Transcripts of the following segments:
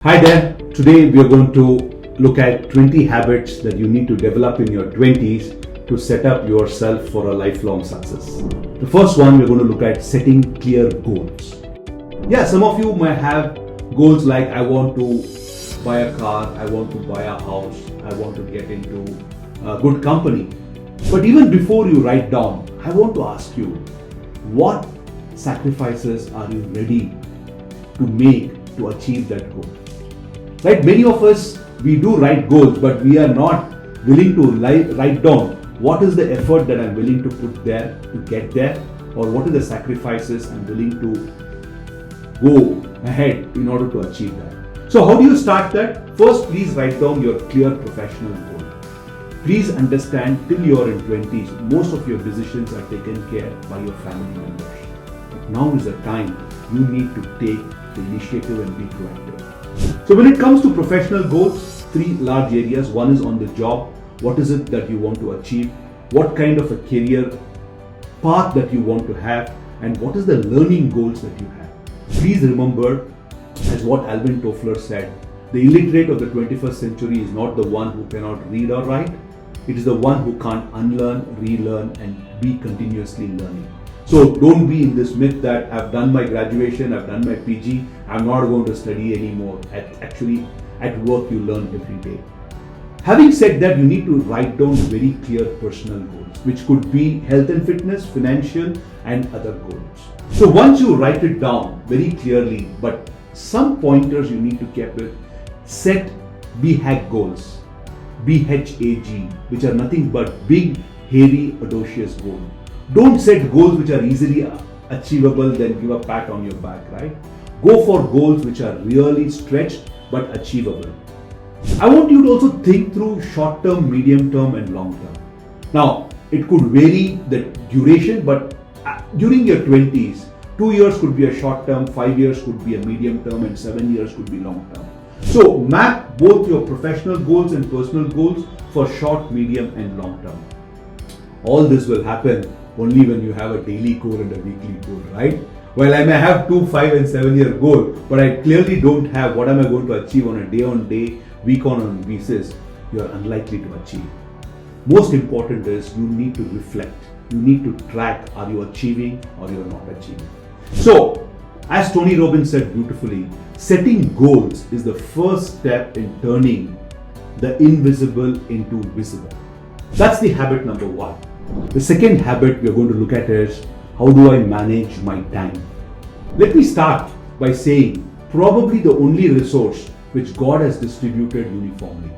Hi there, today we are going to look at 20 habits that you need to develop in your 20s to set up yourself for a lifelong success. The first one, we're going to look at setting clear goals. Yeah, some of you might have goals like I want to buy a car, I want to buy a house, I want to get into a good company. But even before you write down, I want to ask you, what sacrifices are you ready to make to achieve that goal? Right, many of us, we do write goals, but we are not willing to write down what is the effort that I'm willing to put there to get there, or what are the sacrifices I'm willing to go ahead in order to achieve that. So how do you start that? First, please write down your clear professional goal. Please understand, till you're in 20s, most of your decisions are taken care by your family members. But now is the time you need to take the initiative and be proactive. So when it comes to professional goals, three large areas. One is on the job. What is it that you want to achieve? What kind of a career path that you want to have? And what is the learning goals that you have? Please remember, as what Alvin Toffler said, the illiterate of the 21st century is not the one who cannot read or write. It is the one who can't unlearn, relearn, and be continuously learning. So don't be in this myth that I've done my graduation, I've done my PG, I'm not going to study anymore. Actually, at work you learn every day. Having said that, you need to write down very clear personal goals, which could be health and fitness, financial, and other goals. So once you write it down very clearly, but some pointers you need to keep it, set BHAG goals, BHAG, which are nothing but big, hairy, audacious goals. Don't set goals which are easily achievable, then give a pat on your back, right? Go for goals which are really stretched but achievable. I want you to also think through short term, medium term, and long term. Now, it could vary the duration, but during your 20s, 2 years could be a short term, 5 years could be a medium term, and 7 years could be long term. So, map both your professional goals and personal goals for short, medium, and long term. All this will happen only when you have a daily goal and a weekly goal, right? Well, I may have 2, 5, and 7 year goal, but I clearly don't have what am I going to achieve on a day on day, week on basis. You are unlikely to achieve. Most important is you need to reflect. You need to track, are you achieving or you're not achieving. So, as Tony Robbins said beautifully, setting goals is the first step in turning the invisible into visible. That's the habit number one. The second habit we are going to look at is, how do I manage my time? Let me start by saying, probably the only resource which God has distributed uniformly.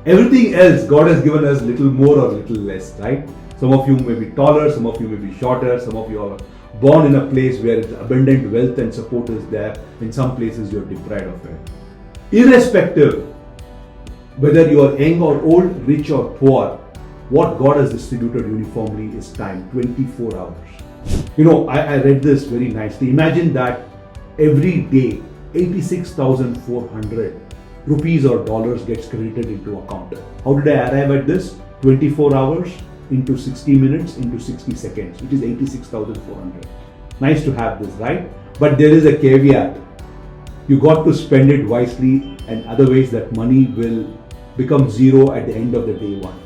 Everything else God has given us little more or little less, right? Some of you may be taller, some of you may be shorter, some of you are born in a place where abundant wealth and support is there. In some places you're deprived of it. Irrespective whether you are young or old, rich or poor, what God has distributed uniformly is time, 24 hours. You know, I read this very nicely. Imagine that every day 86,400 rupees or dollars gets credited into account. How did I arrive at this? 24 hours into 60 minutes into 60 seconds, which is 86,400. Nice to have this, right? But there is a caveat. You got to spend it wisely, and otherwise that money will become zero at the end of the day one.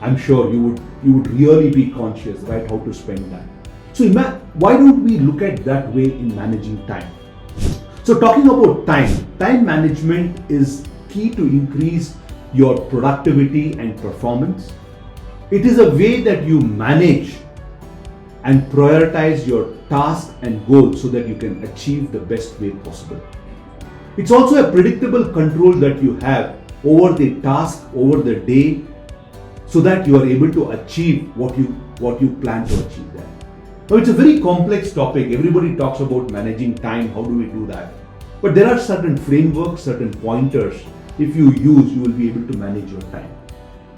I'm sure you would really be conscious, right, how to spend that. So why don't we look at that way in managing time? So talking about time management is key to increase your productivity and performance. It is a way that you manage and prioritize your tasks and goals so that you can achieve the best way possible. It's also a predictable control that you have over the task, over the day, so that you are able to achieve what you plan to achieve there. Now, it's a very complex topic. Everybody talks about managing time. How do we do that? But there are certain frameworks, certain pointers. If you use, you will be able to manage your time.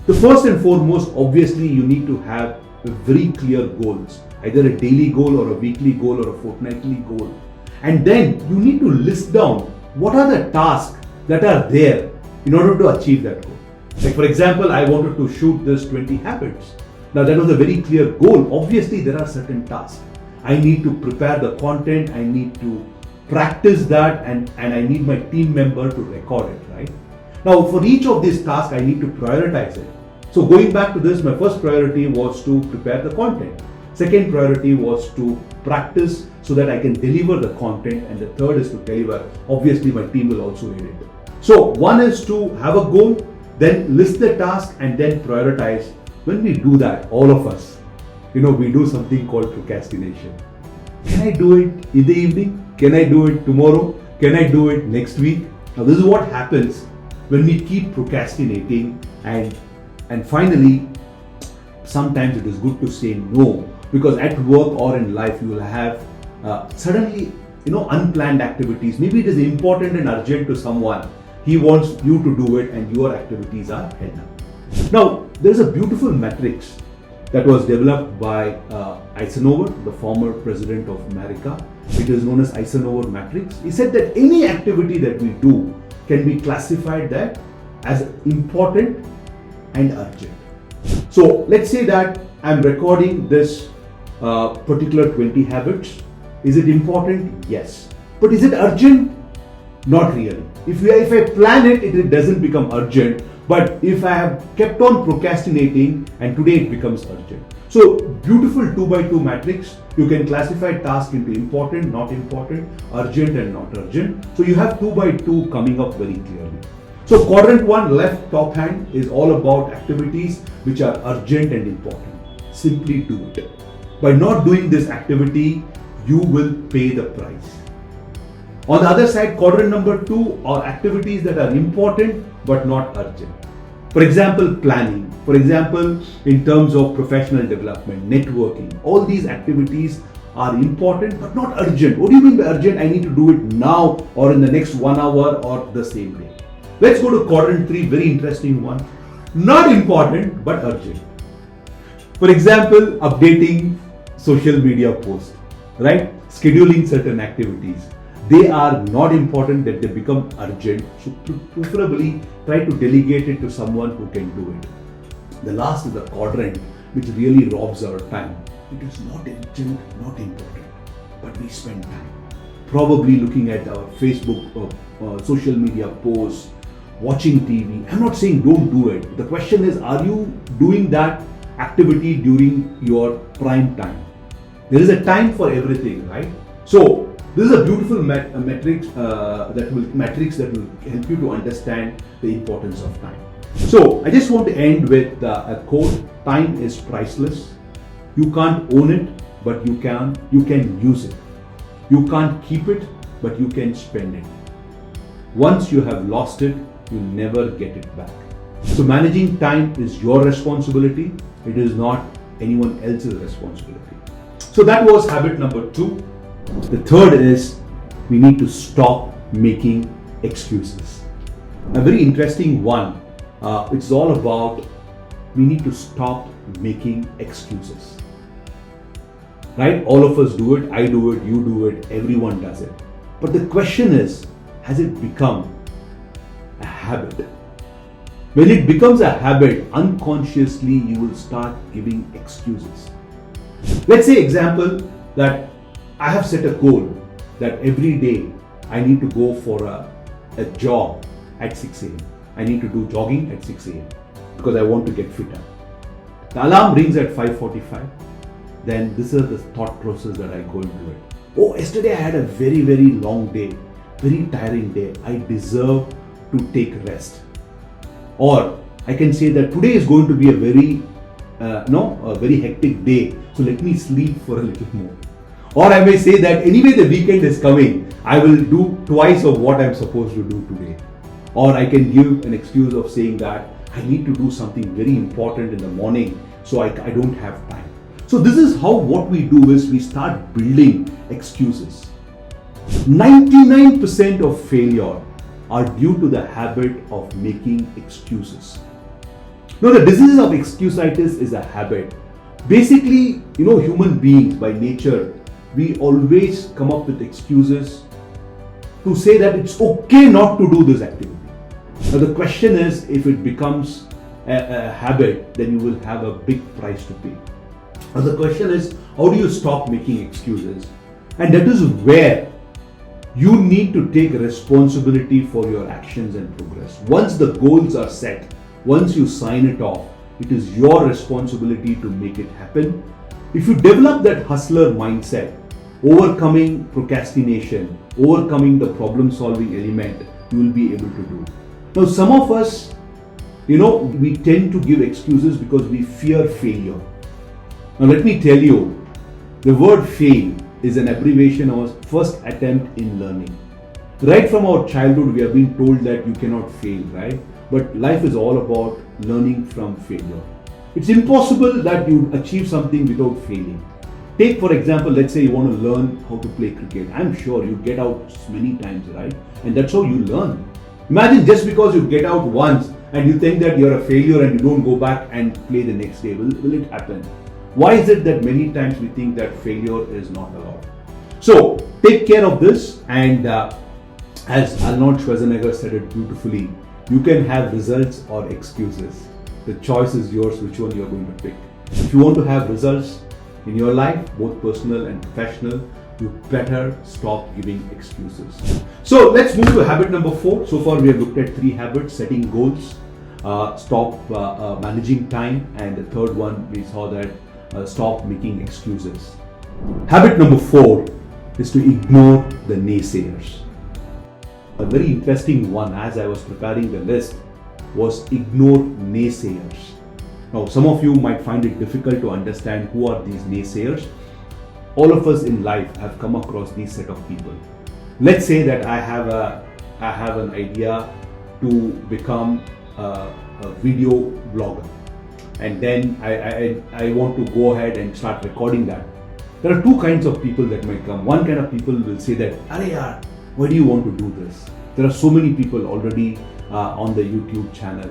The first and foremost, obviously, you need to have very clear goals, either a daily goal or a weekly goal or a fortnightly goal. And then you need to list down what are the tasks that are there in order to achieve that goal. Like for example, I wanted to shoot this 20 habits. Now that was a very clear goal. Obviously, there are certain tasks. I need to prepare the content. I need to practice that, and I need my team member to record it, right? Now, for each of these tasks, I need to prioritize it. So going back to this, my first priority was to prepare the content. Second priority was to practice so that I can deliver the content. And the third is to deliver. Obviously, my team will also aid it. So one is to have a goal, then list the task, and then prioritize. When we do that, all of us, we do something called procrastination. Can I do it in the evening? Can I do it tomorrow? Can I do it next week? Now, this is what happens when we keep procrastinating, and finally, sometimes it is good to say no, because at work or in life you will have suddenly unplanned activities. Maybe it is important and urgent to someone. He wants you to do it, and your activities are held up. Now, there is a beautiful matrix that was developed by Eisenhower, the former president of America. It is known as Eisenhower matrix. He said that any activity that we do can be classified that as important and urgent. So let's say that I'm recording this particular 20 habits. Is it important? Yes. But is it urgent? Not really. If I plan it, it doesn't become urgent. But if I have kept on procrastinating, and today it becomes urgent. So beautiful 2x2 matrix. You can classify tasks into important, not important, urgent and not urgent. So you have 2x2 coming up very clearly. So quadrant 1, left top hand, is all about activities which are urgent and important. Simply do it. By not doing this activity, you will pay the price. On the other side, quadrant number 2 are activities that are important but not urgent. For example, planning. For example, in terms of professional development, networking. All these activities are important but not urgent. What do you mean by urgent? I need to do it now or in the next 1 hour or the same day. Let's go to quadrant 3, very interesting one. Not important but urgent. For example, updating social media posts, right? Scheduling certain activities. They are not important that they become urgent. So preferably try to delegate it to someone who can do it. The last is the quadrant which really robs our time. It is not urgent, not important, but we spend time probably looking at our Facebook social media posts, watching TV. I'm not saying don't do it. The question is, are you doing that activity during your prime time? There is a time for everything, right? So this is a beautiful matrix that will help you to understand the importance of time. So I just want to end with a quote: "Time is priceless. You can't own it, but you can use it. You can't keep it, but you can spend it. Once you have lost it, you'll never get it back." So managing time is your responsibility. It is not anyone else's responsibility. So that was habit number 2. The third is we need to stop making excuses. A very interesting one. It's all about we need to stop making excuses. Right? All of us do it. I do it. You do it. Everyone does it. But the question is, has it become a habit? When it becomes a habit, unconsciously you will start giving excuses. Let's say example that I have set a goal that every day I need to go for a jog at 6 a.m. I need to do jogging at 6 a.m. because I want to get fitter. The alarm rings at 5:45. Then this is the thought process that I go into it. Oh, yesterday I had a very, very long day, very tiring day. I deserve to take rest. Or I can say that today is going to be a very hectic day. So let me sleep for a little more. Or I may say that anyway the weekend is coming. I will do twice of what I'm supposed to do today. Or I can give an excuse of saying that I need to do something very important in the morning, so I don't have time. So this is how what we do is we start building excuses. 99% of failure are due to the habit of making excuses. Now the disease of excusitis is a habit. Basically, human beings by nature, we always come up with excuses to say that it's okay not to do this activity. Now the question is, if it becomes a habit, then you will have a big price to pay. Now the question is, how do you stop making excuses? And that is where You need to take responsibility for your actions and progress. Once the goals are set, once you sign it off, it is your responsibility to make it happen. If you develop that hustler mindset, overcoming procrastination, overcoming the problem solving element, you will be able to do. Now, some of us, we tend to give excuses because we fear failure. Now, let me tell you, the word fail is an abbreviation of first attempt in learning. Right from our childhood, we have been told that you cannot fail, right? But life is all about learning from failure. It's impossible that you achieve something without failing. Take, for example, let's say you want to learn how to play cricket. I'm sure you get out many times, right? And that's how you learn. Imagine just because you get out once and you think that you're a failure and you don't go back and play the next day. Will it happen? Why is it that many times we think that failure is not allowed? So take care of this, and as Arnold Schwarzenegger said it beautifully, you can have results or excuses. The choice is yours which one you're going to pick. If you want to have results in your life, both personal and professional, you better stop giving excuses. So let's move to habit number 4. So far we have looked at 3 habits: setting goals, stop managing time, and the third one we saw that stop making excuses. Habit number 4 is to ignore the naysayers. A very interesting one, as I was preparing the list, was ignore naysayers. Now, some of you might find it difficult to understand who are these naysayers. All of us in life have come across these set of people. Let's say that I have an idea to become a video blogger, and then I want to go ahead and start recording that. There are 2 kinds of people that might come. One kind of people will say that, "Arey yaar, why do you want to do this? There are so many people already on the YouTube channel.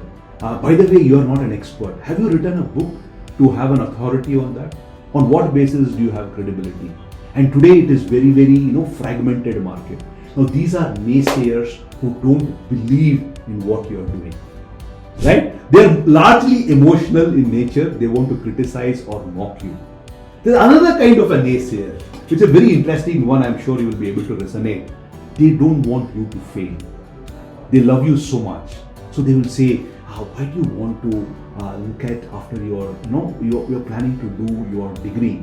By the way, you are not an expert. Have you written a book to have an authority on that? On what basis do you have credibility?" And today it is very, very fragmented market. Now these are naysayers who don't believe in what you are doing. Right? They are largely emotional in nature. They want to criticize or mock you. There's another kind of a naysayer, which is a very interesting one. I'm sure you will be able to resonate. They don't want you to fail. They love you so much. So they will say, why do you want to look at after you're planning to do your degree?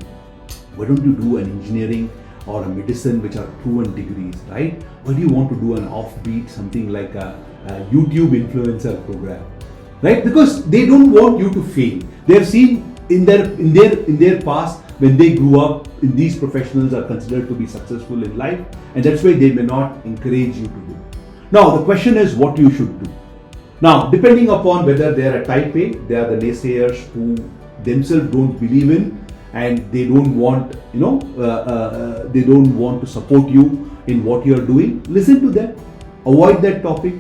Why don't you do an engineering or a medicine, which are proven degrees, right? Why do you want to do an offbeat, something like a YouTube influencer program, right? Because they don't want you to fail. They have seen in their past, when they grew up, these professionals are considered to be successful in life, and that's why they may not encourage you to do. Now the question is what you should do. Now, depending upon whether they are a type A, they are the naysayers who themselves don't believe in, and they don't want they don't want to support you in what you are doing. Listen to them, avoid that topic,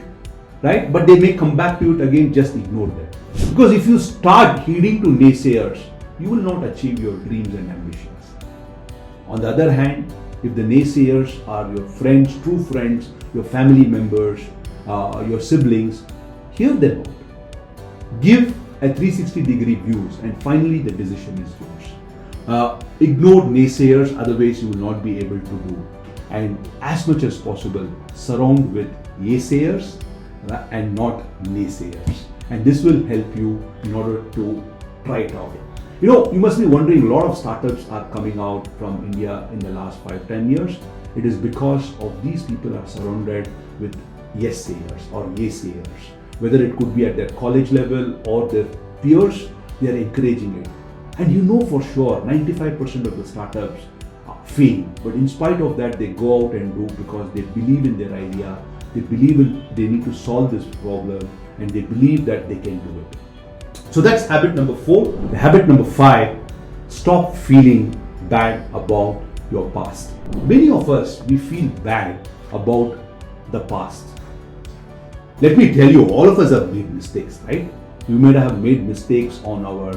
right? But they may come back to it again. Just ignore them, because if you start heeding to naysayers, you will not achieve your dreams and ambitions. On the other hand, if the naysayers are your friends, true friends, your family members, your siblings, hear them out. Give a 360-degree views, and finally the decision is yours. Ignore naysayers, otherwise you will not be able to do. And as much as possible, surround with naysayers and not naysayers. And this will help you in order to try it out. You must be wondering, a lot of startups are coming out from India in the last 5-10 years. It is because of these people are surrounded with yes-sayers or naysayers. Whether it could be at their college level or their peers, they are encouraging it. And for sure, 95% of the startups fail. But in spite of that, they go out and do, because they believe in their idea, they believe they need to solve this problem, and they believe that they can do it. So that's habit number 4. The habit number 5, stop feeling bad about your past. Many of us, we feel bad about the past. Let me tell you, all of us have made mistakes, right? We might have made mistakes on our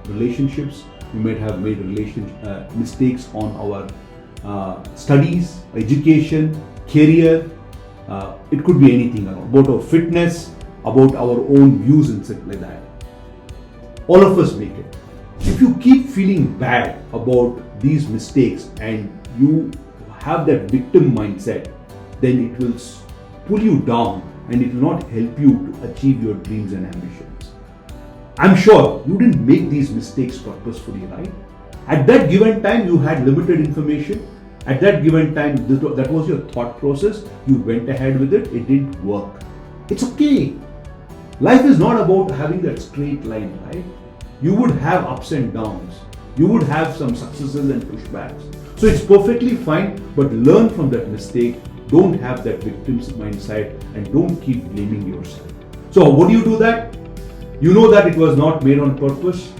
relationships. We might have made mistakes on our studies, education, career. It could be anything about our fitness, about our own views and stuff like that. All of us make it. If you keep feeling bad about these mistakes and you have that victim mindset, then it will pull you down and it will not help you to achieve your dreams and ambitions. I'm sure you didn't make these mistakes purposefully, right? At that given time, you had limited information. At that given time, that was your thought process. You went ahead with it. It didn't work. It's okay. Life is not about having that straight line, right? You would have ups and downs. You would have some successes and pushbacks. So it's perfectly fine, but learn from that mistake. Don't have that victim's mindset and don't keep blaming yourself. So what do you do that? You know that it was not made on purpose.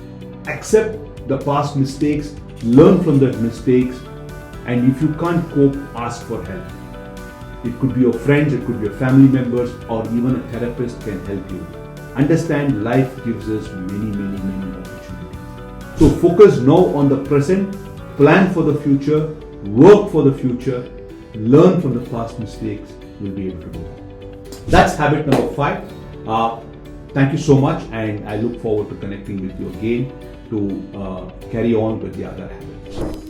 Accept the past mistakes, learn from the mistakes, and if you can't cope, ask for help. It could be your friends, it could be your family members, or even a therapist can help you. Understand life gives us many opportunities. So focus now on the present, plan for the future, work for the future, learn from the past mistakes, you'll be able to do that. That's habit number 5. Thank you so much, and I look forward to connecting with you again to carry on with the other habits.